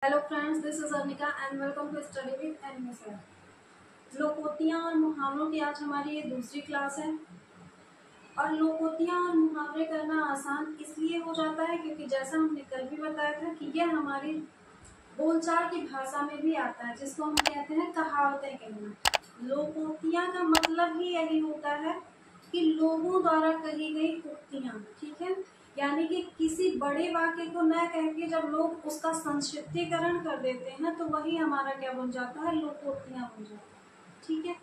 Hello friends, this is Arnika and welcome to study with enemy sir. लोकोक्तियाँ और मुहावरों की आज हमारी ये दूसरी क्लास है। और लोकोक्तियाँ और मुहावरे करना आसान इसलिए हो जाता है क्योंकि जैसा हमने कल भी बताया था कि यह हमारी बोलचाल की भाषा में भी आता है, जिसको हम कहते हैं कहावतें कहना। लोकोक्तियाँ का मतलब ही यही होता है कि लोगों द्वारा कही गई उक्तियाँ, ठीक है। यानी कि किसी बड़े वाक्य को न कह के जब लोग उसका संक्षिप्तीकरण कर देते हैं तो वही हमारा क्या बन जाता है, लोकोक्तियाँ बन जाती है, ठीक है।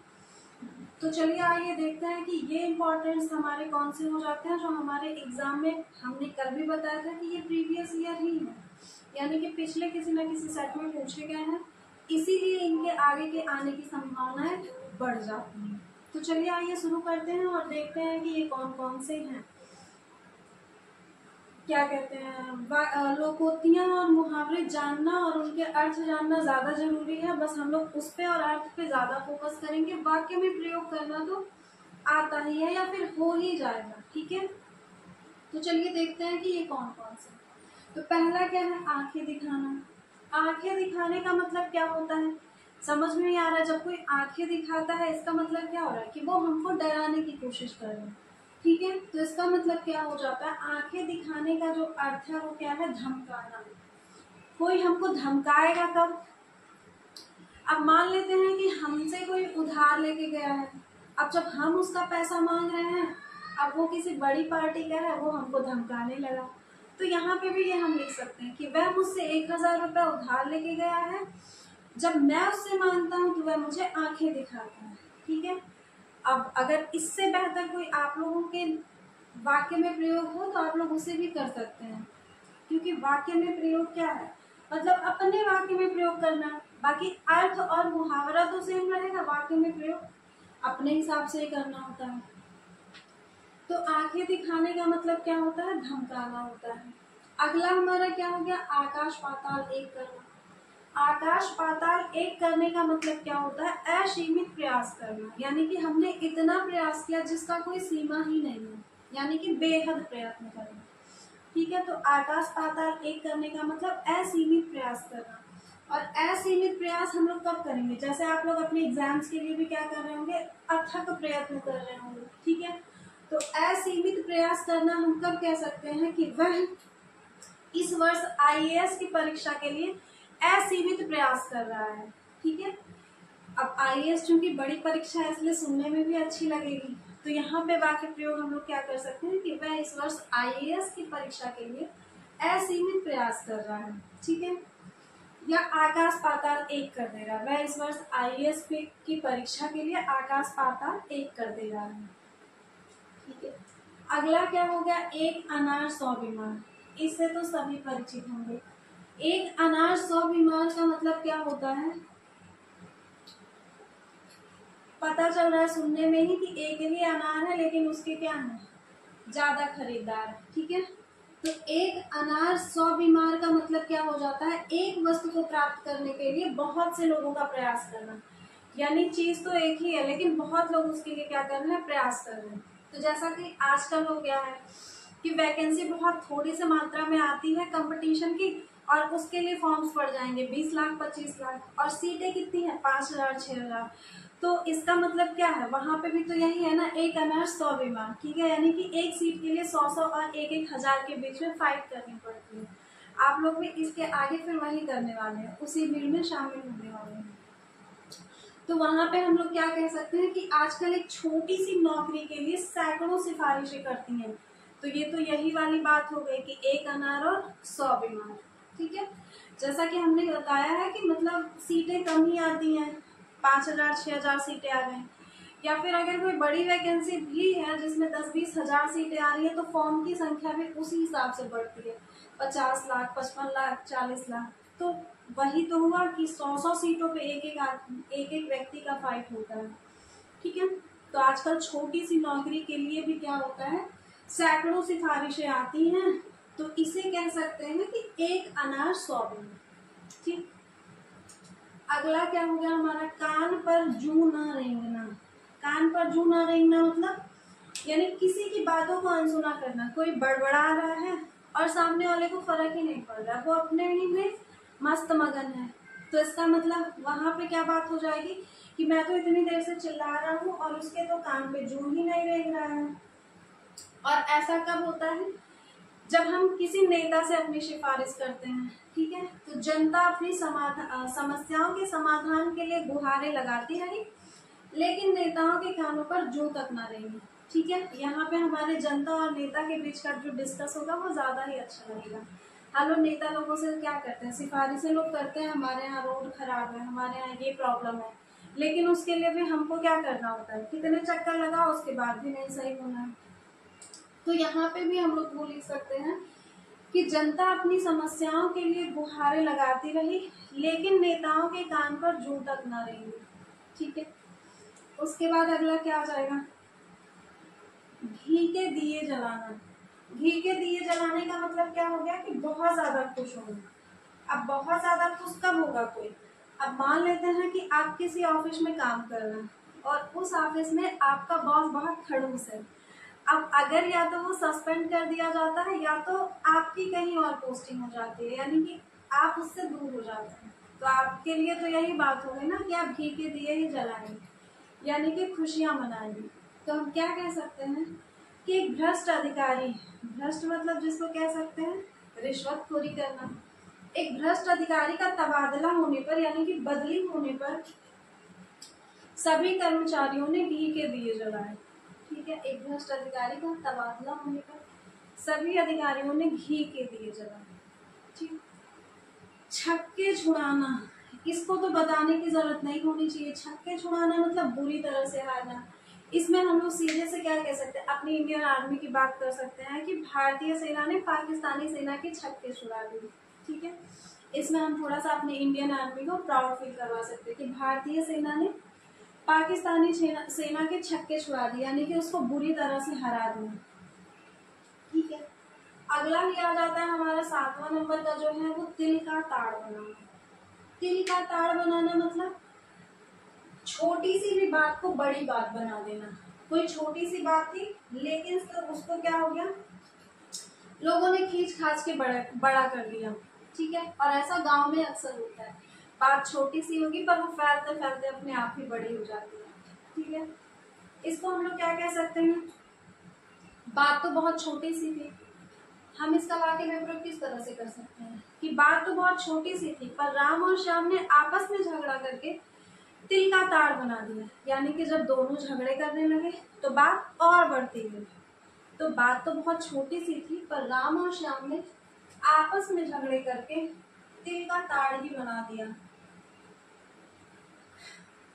तो चलिए आइए देखते हैं कि ये इम्पोर्टेंट्स हमारे कौन से हो जाते हैं जो हमारे एग्जाम में, हमने कल भी बताया था कि ये प्रीवियस ईयर ही है, यानी कि पिछले किसी न किसी सेट में पूछे गए हैं, इसीलिए इनके आगे के आने की संभावनाएं बढ़ जाती हैं। तो चलिए आइए शुरू करते हैं और देखते हैं कि ये कौन कौन से हैं। क्या कहते हैं, लोकोक्तियाँ और मुहावरे जानना और उनके अर्थ जानना ज़्यादा जरूरी है। बस हम लोग उस पे और अर्थ पे ज़्यादा फोकस करेंगे। वाक्य में प्रयोग करना तो आता ही है या फिर हो ही जाएगा, ठीक है। तो चलिए देखते हैं कि ये कौन कौन से। तो पहला क्या है, आंखें दिखाना। आंखें दिखाने का मतलब क्या होता है, समझ में नहीं आ रहा। जब कोई आंखें दिखाता है इसका मतलब क्या हो रहा है कि वो हमको डराने की कोशिश कर रहे हैं, ठीक है। तो इसका मतलब क्या हो जाता है, आंखें दिखाने का जो अर्थ है वो क्या है, धमकाना। कोई हमको धमकाएगा कब, अब मान लेते हैं कि हमसे कोई उधार लेके गया है, अब जब हम उसका पैसा मांग रहे हैं, अब वो किसी बड़ी पार्टी का है, वो हमको धमकाने लगा, तो यहाँ पे भी ये हम लिख सकते हैं कि वह मुझसे 1000 रुपया उधार लेके गया है, जब मैं उससे मांगता हूँ तो वह मुझे आंखें दिखाता है, ठीक है। अब अगर इससे बेहतर कोई आप लोगों के वाक्य में प्रयोग हो तो आप लोग उसे भी कर सकते हैं, क्योंकि वाक्य में प्रयोग क्या है, मतलब अपने वाक्य में प्रयोग करना। बाकी अर्थ और मुहावरा तो सेम रहेगा, वाक्य में प्रयोग अपने हिसाब से ही करना होता है। तो आंखें दिखाने का मतलब क्या होता है, धमकाना होता है। अगला हमारा क्या हो गया, आकाश पाताल एक करना। आकाश पाताल एक करने का मतलब क्या होता है, असीमित प्रयास करना, यानी कि हमने इतना प्रयास किया जिसका कोई सीमा ही नहीं है, यानी कि बेहद प्रयत्न करना, ठीक है। तो आकाश पाताल एक करने का मतलब असीमित प्रयास करना। और असीमित प्रयास हम लोग कब करेंगे, जैसे आप लोग अपने एग्जाम्स के लिए भी क्या कर रहे होंगे, अथक प्रयत्न कर रहे होंगे, ठीक है। तो असीमित प्रयास करना हम कब कह सकते हैं कि वह इस वर्ष आईएएस की परीक्षा के लिए असीमित प्रयास कर रहा है, ठीक है। अब आईएएस चूंकि बड़ी परीक्षा है इसलिए सुनने में भी अच्छी लगेगी, तो यहाँ पे वाक्य प्रयोग हम लोग क्या कर सकते हैं कि वह इस वर्ष आईएएस की परीक्षा के लिए असीमित प्रयास कर रहा है, ठीक है। या आकाश पाताल एक कर दे रहा है, वह इस वर्ष आईएएस की परीक्षा के लिए आकाश पाताल एक कर दे रहा है, ठीक है। अगला क्या हो गया, एक अनार 100 बीमार। इससे तो सभी परिचित होंगे। एक अनार 100 बीमार का मतलब क्या होता है, पता चल रहा है सुनने में ही कि एक ही अनार है लेकिन उसके क्या है, ज्यादा खरीदार, ठीक है। तो एक अनार 100 बीमार का मतलब क्या हो जाता है, एक वस्तु को प्राप्त करने के लिए बहुत से लोगों का प्रयास करना, यानी चीज तो एक ही है लेकिन बहुत लोग उसके लिए क्या कर रहे हैं, प्रयास कर रहे हैं। तो जैसा कि आजकल हो गया है कि वैकेंसी बहुत थोड़ी सी मात्रा में आती है कंपटीशन की, और उसके लिए फॉर्म्स पड़ जाएंगे 20 लाख 25 लाख, और सीटें कितनी है, 5000 6000। तो इसका मतलब क्या है, वहां पे भी तो यही है ना, एक अनार 100 बीमार, ठीक है। यानी कि एक सीट के लिए 100 और 1000 के बीच में फाइट करनी पड़ती है। आप लोग भी इसके आगे फिर वही करने वाले हैं, उसी भीड़ में शामिल होने वाले हैं। तो वहां पे हम लोग क्या कह सकते हैं कि आजकल एक छोटी सी नौकरी के लिए सैकड़ों सिफारिशें करती हैं। तो ये तो यही वाली बात हो गई कि एक अनार और 100 बीमार, ठीक है। जैसा कि हमने बताया है कि मतलब सीटें कम ही आती हैं, 5000 6000 सीटें आ गई, या फिर अगर कोई बड़ी वैकेंसी भी है जिसमें 10-20 हजार सीटें आ रही है तो फॉर्म की संख्या भी उसी हिसाब से बढ़ती है, 50 लाख 55 लाख 40 लाख। तो वही तो हुआ कि 100 सीटों पे एक व्यक्ति का फाइट होता है, ठीक है। तो आजकल छोटी सी नौकरी के लिए भी क्या होता है, सैकड़ों सिफारिशें आती हैं। तो इसे कह सकते हैं कि एक अनार 100 बीमार, ठीक। अगला क्या हो गया हमारा, कान पर जू न रेंगना। कान पर जू न रेंगना मतलब यानी किसी की बातों को अनसुना करना। कोई बड़बड़ा रहा है और सामने वाले को फर्क ही नहीं पड़ रहा, वो अपने ही में मस्त मगन है। तो इसका मतलब वहां पे क्या बात हो जाएगी कि मैं तो इतनी देर से चिल्ला रहा हूँ और उसके तो कान पे जूं ही नहीं रेंग रहा है। और ऐसा कब होता है? जब हम किसी नेता से अपनी सिफारिश करते हैं, ठीक है, तो जनता अपनी समस्याओं के समाधान के लिए गुहारें लगाती रही, लेकिन नेताओं के कानों पर जूं तक ना रहेंगी। ठीक है, यहाँ पे हमारे जनता और नेता के बीच का जो डिस्कस होगा वो ज्यादा ही अच्छा लगेगा। हम लोग नेता लोगों से क्या करते हैं, सिफारिशें लोग करते हैं, हमारे यहाँ रोड खराब है, हमारे यहाँ ये प्रॉब्लम है, लेकिन उसके लिए भी हमको क्या करना होता है, कितने चक्कर लगाओ उसके बाद भी नहीं सही होना है। तो यहाँ पे भी हम लोग वो लिख सकते हैं कि जनता अपनी समस्याओं के लिए गुहारें लगाती रही, लेकिन नेताओं के कान पर जूं तक ना रहेंगी। ठीक है, उसके बाद अगला क्या आ जाएगा, घी के दिए जलाना। घी के दिए जलाने का मतलब क्या हो गया कि बहुत ज्यादा खुश होना। अब बहुत ज्यादा खुश कब होगा कोई, अब मान लेते हैं कि आप किसी ऑफिस में काम कर रहे हैं और उस ऑफिस में आपका बॉस बहुत खड़ूस है। अब अगर या तो वो सस्पेंड कर दिया जाता है या तो आपकी कहीं और पोस्टिंग हो जाती है, यानी कि आप उससे दूर हो जाते हैं, तो आपके लिए तो यही बात हो गई ना कि आप घी के दिए ही जलाएंगे, यानी कि खुशियां मनाएंगे। तो हम क्या कह सकते हैं कि एक भ्रष्ट अधिकारी, भ्रष्ट मतलब जिसको कह सकते हैं रिश्वतखोरी करना, एक भ्रष्ट अधिकारी का तबादला होने पर यानी कि बदली होने पर सभी कर्मचारियों ने घी के दिए जलाए। ठीक है, एक भ्रष्ट अधिकारी का तबादला होने पर सभी अधिकारियों ने घी के दिए जलाए। ठीक, छक्के छुड़ाना, इसको तो बताने की जरूरत नहीं होनी चाहिए। छक्के छुड़ाना मतलब बुरी तरह से हारना। इसमें हम लोग सीधे से क्या कह सकते हैं, अपनी इंडियन आर्मी की बात कर सकते हैं कि भारतीय सेना ने पाकिस्तानी सेना के छक्के छुड़ा दिए। ठीक है, इसमें हम थोड़ा सा अपने इंडियन आर्मी को प्राउड फील करवा सकते हैं कि भारतीय सेना ने पाकिस्तानी सेना के छक्के छुड़ा दिए, यानी कि उसको बुरी तरह से हरा दिया। ठीक है, अगला ही आ जाता है हमारा 7वां नंबर का जो है वो तिल का ताड़ बनाना। तिल का ताड़ बनाना मतलब छोटी सी भी बात को बड़ी बात बना देना। कोई छोटी सी बात थी लेकिन उसको क्या हो गया, लोगों ने खींच खाच के बड़ा कर दिया। ठीक है, और ऐसा गांव में अक्सर होता है, बात छोटी सी होगी पर वो फैलते फैलते अपने आप ही बड़ी हो जाती है। ठीक है, इसको हम लोग क्या कह सकते हैं, बात तो बहुत छोटी सी थी, हम इसका वाक्य में प्रयोग किस तरह से कर सकते हैं कि बात तो बहुत छोटी सी थी पर राम और श्याम ने आपस में झगड़ा करके तिल का ताड़ बना दिया, यानी कि जब दोनों झगड़े करने लगे तो बात और बढ़ती गई। तो बात तो बहुत छोटी सी थी पर राम और श्याम ने आपस में झगड़े करके तिल का ताड़ ही बना दिया।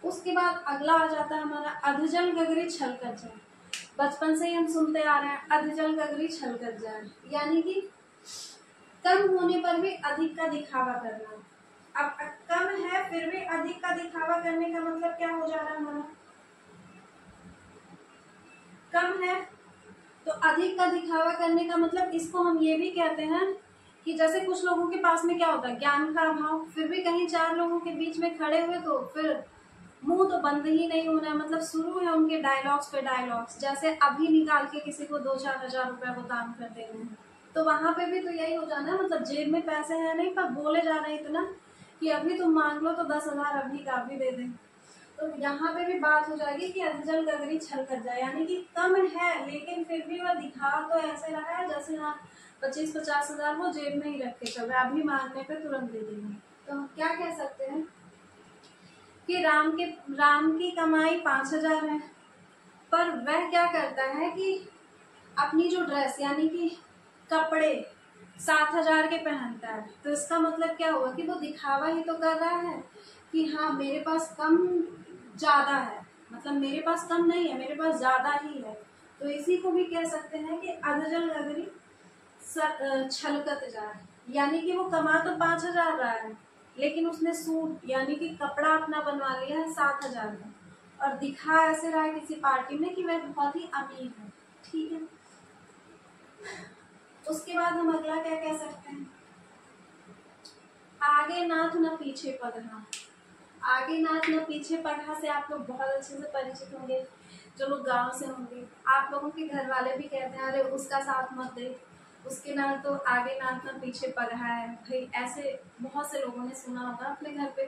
उसके बाद अगला आ जाता है हमारा अधजल गगरी छल कर जाए। बचपन से ही हम सुनते आ रहे हैं अधजल गगरी छल कर जाए, यानी कि कम होने पर भी अधिक का दिखावा करना। अब कम है फिर भी अधिक का दिखावा करने का मतलब क्या हो जा रहा है हमारा, कम है तो अधिक का दिखावा करने का मतलब इसको हम ये भी कहते हैं कि जैसे कुछ लोगों के पास में क्या होता है, ज्ञान का अभाव, फिर भी कहीं चार लोगों के बीच में खड़े हुए तो फिर मुंह तो बंद ही नहीं होना है, मतलब शुरू है उनके डायलॉग्स पे डायलॉग्स, जैसे अभी निकाल के किसी को 2-4 हजार रुपया वो दान कर दे रहे हैं, तो वहां पे भी तो यही हो जाना है, मतलब जेब में पैसे है नहीं पर बोले जा रहे हैं इतना कि अभी तुम मांग लो तो 10,000 अभी का भी दे दें। तो यहाँ पे भी बात हो जाएगी कि अधजल गगरी छल कर जाए, यानी कि कम है लेकिन फिर भी वह दिखा तो ऐसे रहा है जैसे हाँ 25-50 हजार वो जेब में ही रख के चल रहा है, अभी मांगने पे तुरंत दे देंगे। तो हम क्या कह सकते हैं कि राम की कमाई 5,000 है, पर वह क्या करता है कि अपनी जो ड्रेस यानी कि कपड़े 7,000 के पहनता है, तो इसका मतलब क्या हुआ कि वो दिखावा ही तो कर रहा है कि हाँ मेरे पास कम ज्यादा है, मतलब मेरे पास कम नहीं है, मेरे पास ज्यादा ही है। तो इसी को भी कह सकते हैं कि अधजल गगरी छलकत जाए, यानी कि वो कमा तो 5,000 रहा है लेकिन उसने सूट यानी कि कपड़ा अपना बनवा लिया है 7,000 में, और दिखा ऐसे रहा है किसी पार्टी में कि वह बहुत ही अमीर है। ठीक है, उसके बाद हम अगला क्या कह सकते हैं, आगे नाथ न पीछे पगहा। आगे नाथ न पीछे पगहा से आप लोग बहुत अच्छे से परिचित होंगे, जो लोग गांव से होंगे, आप लोगों के घर वाले भी कहते हैं अरे उसका साथ मत दे, उसके नाल तो आगे नाथ ना पीछे पगहा है। भाई ऐसे बहुत से लोगों ने सुना होगा अपने घर पे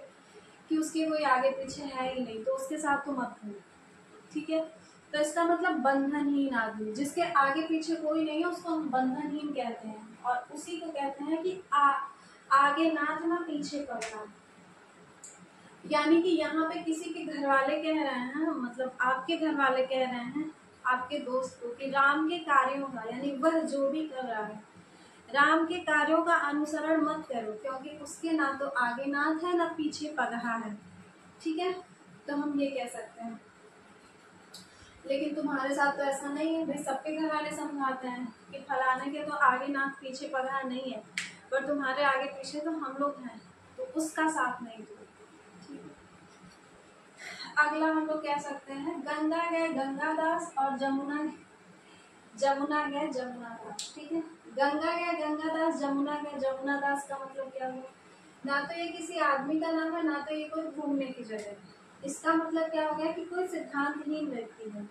कि उसके कोई आगे पीछे है ही नहीं, तो उसके साथ तो मत हो, ठीक है। तो इसका मतलब बंधनहीन आदमी, जिसके आगे पीछे कोई नहीं है उसको हम बंधनहीन कहते हैं, और उसी को कहते हैं कि आगे नाथ ना पीछे पगहा। यानी कि यहाँ पे किसी के घर वाले कह रहे हैं, मतलब आपके घर वाले कह रहे हैं आपके दोस्त को कि राम के कार्यों का, यानी वह जो भी कर रहा है राम के कार्यों का अनुसरण मत करो, क्योंकि उसके ना तो आगे नाथ है ना पीछे पगहा है, ठीक है। तो हम ये कह सकते हैं। लेकिन तुम्हारे साथ तो ऐसा नहीं है भाई, सबके घर वाले समझाते हैं कि फलाने के तो आगे नाथ पीछे पगहा नहीं है, पर तुम्हारे आगे पीछे तो हम लोग हैं, तो उसका साथ नहीं दो। अगला हम लोग कह सकते हैं गंगा गए गंगादास और जमुना जमुना गए जमुनादास, ठीक है। गंगा गए गंगादास, जमुना गए जमुनादास का मतलब क्या हुआ? ना तो ये किसी आदमी का नाम है, ना तो ये कोई घूमने की जगह है। इसका मतलब क्या हो गया कि कोई सिद्धांतहीन व्यक्ति है।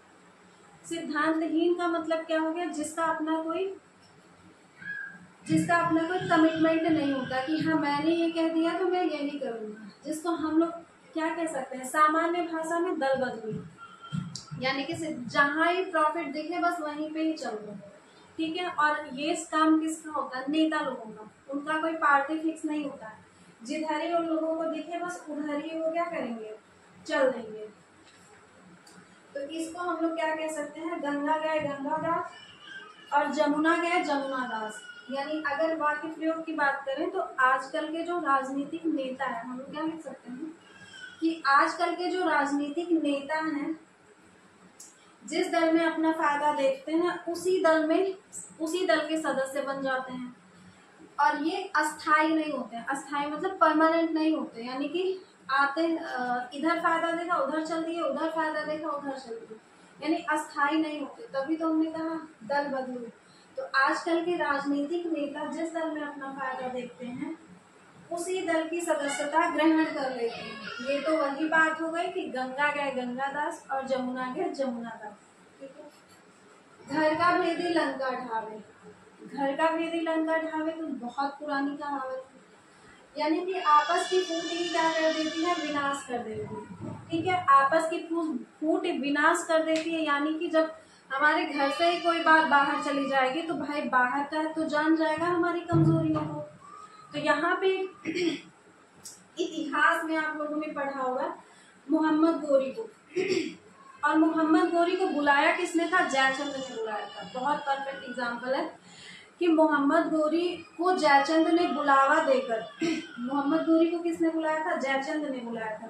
सिद्धांतहीन का मतलब क्या हो गया? जिसका अपना कोई कमिटमेंट नहीं होता कि हाँ मैंने ये कह दिया तो मैं यही करूंगा, जिसको हम लोग क्या कह सकते हैं सामान्य भाषा में दल बदलू, यानी कि जहां ही प्रॉफिट दिखे बस वहीं पे ही चल रहे, ठीक है। और ये काम किसका होता है? नेता लोगों का। उनका कोई पार्टी फिक्स नहीं होता है, जिधर ही उन लोगों को दिखे बस उधर ही वो क्या करेंगे, चल देंगे। तो इसको हम लोग क्या कह सकते हैं? गंगा गए गंगादास और जमुना गए जमुनादास। यानी अगर वाक्य प्रयोग की बात करें तो आजकल के जो राजनीतिक नेता है, हम लोग क्या लिख सकते हैं कि आजकल के जो राजनीतिक नेता हैं जिस दल में अपना फायदा देखते हैं उसी दल के सदस्य बन जाते हैं, और ये अस्थाई नहीं होते हैं। अस्थाई मतलब परमानेंट नहीं होते, यानी कि आते इधर फायदा देखा उधर चल दिए, उधर फायदा देखा उधर चल दिए, यानी अस्थाई नहीं होते। तभी तो हमने कहा दल बदलू। तो आजकल के राजनीतिक नेता जिस दल में अपना फायदा देखते हैं उसी दल की सदस्यता ग्रहण कर लेते हैं। ये तो वही बात हो गई कि गंगा गए गंगादास और जमुना गए जमुनादास, ठीक है। घर का भेदी लंका ढावे। घर का भेदी लंका ढावे तो बहुत पुरानी कहावत है, यानी कि आपस की फूट ही क्या कर देती है? विनाश कर देती है, ठीक है। आपस की फूट विनाश कर देती है, यानी कि जब हमारे घर से ही कोई बात बाहर चली जाएगी तो भाई बाहर का तो जान जाएगा हमारी कमजोरियों को। तो यहाँ पे इतिहास में आप लोगों ने पढ़ा होगा मोहम्मद गोरी को, और मोहम्मद गोरी को बुलाया किसने था? जयचंद ने बुलाया था। बहुत परफेक्ट एग्जाम्पल है कि मोहम्मद गोरी को जयचंद ने बुलावा देकर मोहम्मद गोरी को किसने बुलाया था? जयचंद ने बुलाया था।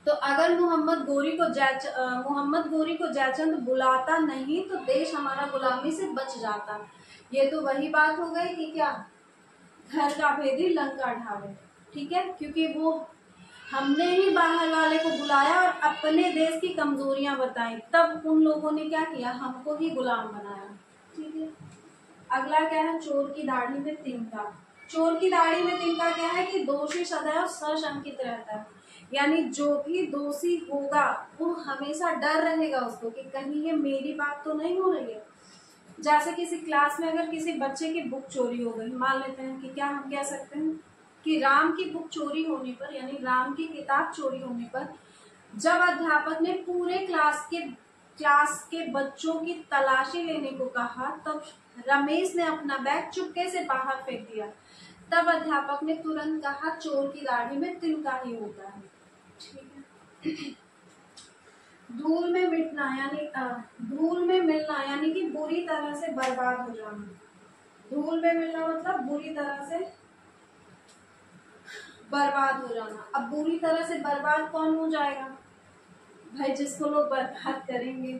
तो अगर मोहम्मद गोरी को जयचंद बुलाता नहीं तो देश हमारा गुलामी से बच जाता। ये तो वही बात हो गई कि क्या घर का भेदी लंका ढावे, ठीक है। क्योंकि वो हमने ही बाहर वाले को बुलाया और अपने देश की कमजोरियां बताई, तब उन लोगों ने क्या किया? हमको ही गुलाम बनाया, ठीक है। अगला क्या है? चोर की दाढ़ी में तिनका। चोर की दाढ़ी में तिनका क्या है कि दोषी सदैव सशंकित रहता है, यानी जो भी दोषी होगा वो हमेशा डर रहेगा उसको कि कहीं ये मेरी बात तो नहीं हो रही है। जैसे किसी क्लास में अगर किसी बच्चे की बुक चोरी हो गई, मान लेते हैं कि क्या हम कह सकते हैं कि राम की बुक चोरी होने पर, यानी राम की किताब चोरी होने पर जब अध्यापक ने पूरे क्लास के बच्चों की तलाशी लेने को कहा, तब रमेश ने अपना बैग चुपके से बाहर फेंक दिया। तब अध्यापक ने तुरंत कहा चोर की दाढ़ी में तिनका ही होता है, ठीक है। धूल में मिटना यानी धूल में मिलना, यानी कि बुरी तरह से बर्बाद हो जाना। धूल में मिलना मतलब बुरी तरह से बर्बाद हो जाना। अब बुरी तरह से बर्बाद कौन हो जाएगा? भाई जिसको लोग बर्बाद करेंगे।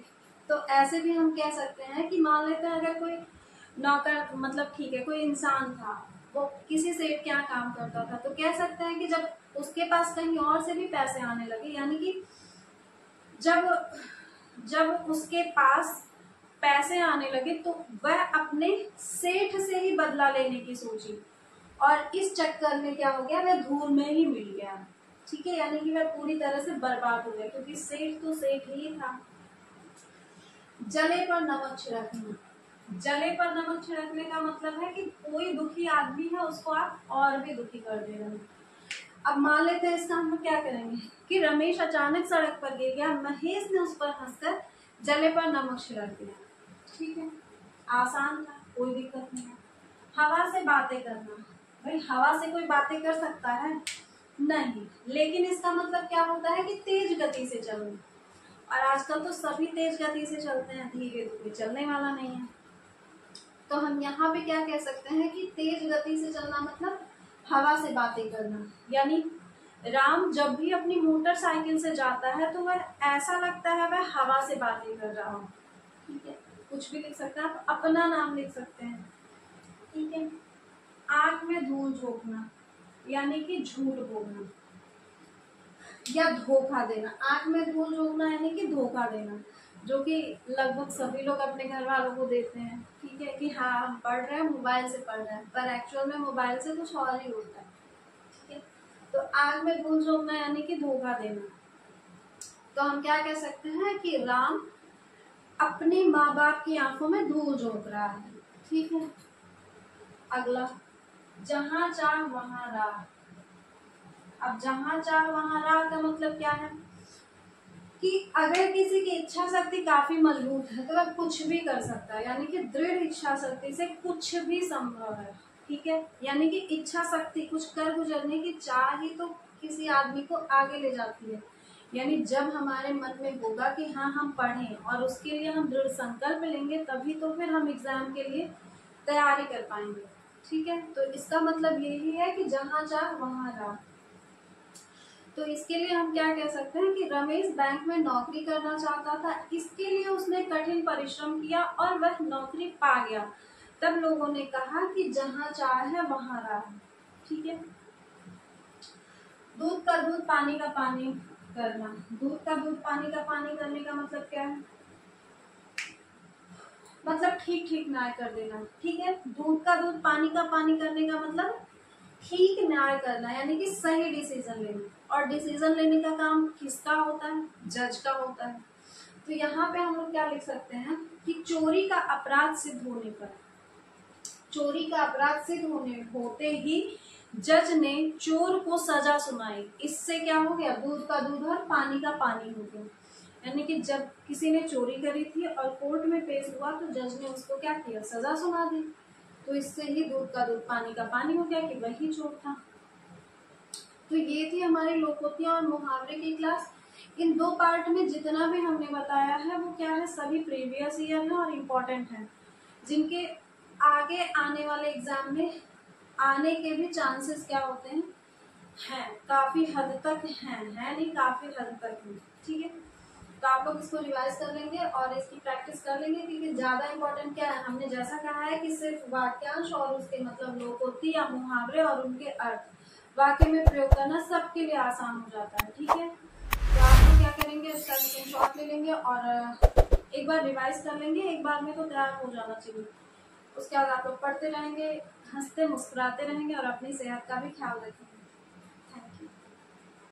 तो ऐसे भी हम कह सकते हैं कि मान लेते हैं अगर कोई नौकर, मतलब ठीक है कोई इंसान था, वो किसी सेठ के यहाँ काम करता था, तो कह सकते हैं कि जब उसके पास कहीं और से भी पैसे आने लगे, यानी कि जब उसके पास पैसे आने लगे तो वह अपने सेठ से ही बदला लेने की सोची, और इस चक्कर में क्या हो गया? वह धूल में ही मिल गया, ठीक है। यानी कि वह पूरी तरह से बर्बाद हो गया, क्योंकि सेठ तो सेठ ही था। जले पर नमक छिड़कना। जले पर नमक छिड़कने का मतलब है कि कोई दुखी आदमी है उसको आप और भी दुखी कर दे रहे हैं। अब मान लेते हैं इसका हम क्या करेंगे कि रमेश अचानक सड़क पर गिर गया, महेश ने उस पर हंसकर जले पर नमक छिड़क दिया। ठीक है, आसान था, कोई दिक्कत नहीं है। हवा से बातें करना, भाई हवा से कोई बातें कर सकता है? नहीं, लेकिन इसका मतलब क्या होता है कि तेज गति से चलना, और आजकल तो सभी तेज गति से चलते हैं, धीरे तो कोई चलने वाला नहीं है। तो हम यहाँ पे क्या कह सकते हैं कि तेज गति से चलना मतलब हवा से बातें करना। यानी राम जब भी अपनी मोटरसाइकिल से जाता है तो वह ऐसा लगता है वह हवा से बातें कर रहा हो। ठीक है, कुछ भी लिख सकते हैं, आप अपना नाम लिख सकते हैं। ठीक है, आंख में धूल झोंकना यानी कि झूठ बोलना या धोखा देना। आंख में धूल झोंकना यानी कि धोखा देना, जो कि लगभग सभी लोग अपने घर वालों को देते हैं। ठीक है, कि हाँ हम पढ़ रहे हैं, मोबाइल से पढ़ रहे हैं, पर एक्चुअल में मोबाइल से कुछ और ही होता है। ठीक है, तो आंख में धूल झोंकना यानी कि धोखा देना। तो हम क्या कह सकते हैं कि राम अपने माँ बाप की आंखों में धूल झोंक रहा है। ठीक है, अगला, जहां चाह वहां राह। अब जहां चाह वहां राह का मतलब क्या है कि अगर किसी की इच्छा शक्ति काफी मजबूत है तो वह कुछ भी कर सकता है, यानी कि दृढ़ इच्छा शक्ति से कुछ भी संभव है। ठीक है, यानी कि इच्छा शक्ति, कुछ कर गुजरने की चाह ही तो किसी आदमी को आगे ले जाती है। यानी जब हमारे मन में होगा कि हाँ हम पढ़ें और उसके लिए हम दृढ़ संकल्प लेंगे, तभी तो फिर हम एग्जाम के लिए तैयारी कर पाएंगे। ठीक है, तो इसका मतलब यही है कि जहां चाह वहां राह। तो इसके लिए हम क्या कह सकते हैं कि रमेश बैंक में नौकरी करना चाहता था, इसके लिए उसने कठिन परिश्रम किया और वह नौकरी पा गया। तब लोगों ने कहा कि जहां चाह है वहां राह। ठीक है, दूध का दूध पानी का पानी करना। दूध का दूध पानी का पानी करने का मतलब क्या है? मतलब ठीक ठीक न्याय कर देना। ठीक है, दूध का दूध पानी का पानी करने का मतलब ठीक न्याय करना, यानी कि सही डिसीजन लेना। और डिसीजन लेने का काम किसका होता है? जज का होता है। तो यहाँ पे हम लोग क्या लिख सकते हैं कि चोरी का अपराध सिद्ध होने पर, चोरी का अपराध सिद्ध होते ही जज ने चोर को सजा सुनाई। इससे क्या हो गया? दूध का दूध और पानी का पानी हो गया। यानी कि जब किसी ने चोरी करी थी और कोर्ट में पेश हुआ तो जज ने उसको क्या किया? सजा सुना दी। तो इससे ही दूध का दूध पानी का पानी हो गया कि वही चोर था। तो ये थी हमारी लोकोक्तियां और मुहावरे की क्लास। इन दो पार्ट में जितना भी हमने बताया है वो क्या है? सभी प्रीवियस ईयर है और इम्पोर्टेंट है, जिनके आगे आने वाले एग्जाम में आने के भी चांसेस क्या होते हैं? हैं, काफी हद तक हैं, है नहीं, काफी हद तक है। ठीक है, तो आप लोग इसको रिवाइज कर लेंगे और इसकी प्रैक्टिस कर लेंगे, क्योंकि ज्यादा इंपॉर्टेंट क्या है, हमने जैसा कहा है कि सिर्फ वाक्यांश और उसके मतलब लोकोक्ति या मुहावरे और उनके अर्थ वाक्य में प्रयोग करना सबके लिए आसान हो जाता है। ठीक है, तो आप लोग क्या करेंगे, इसका स्क्रीनशॉट ले लेंगे और एक बार रिवाइज कर लेंगे। एक बार में तो तैयार हो जाना चाहिए। उसके बाद आप लोग पढ़ते रहेंगे, हंसते मुस्कुराते रहेंगे और अपनी सेहत का भी ख्याल रखेंगे।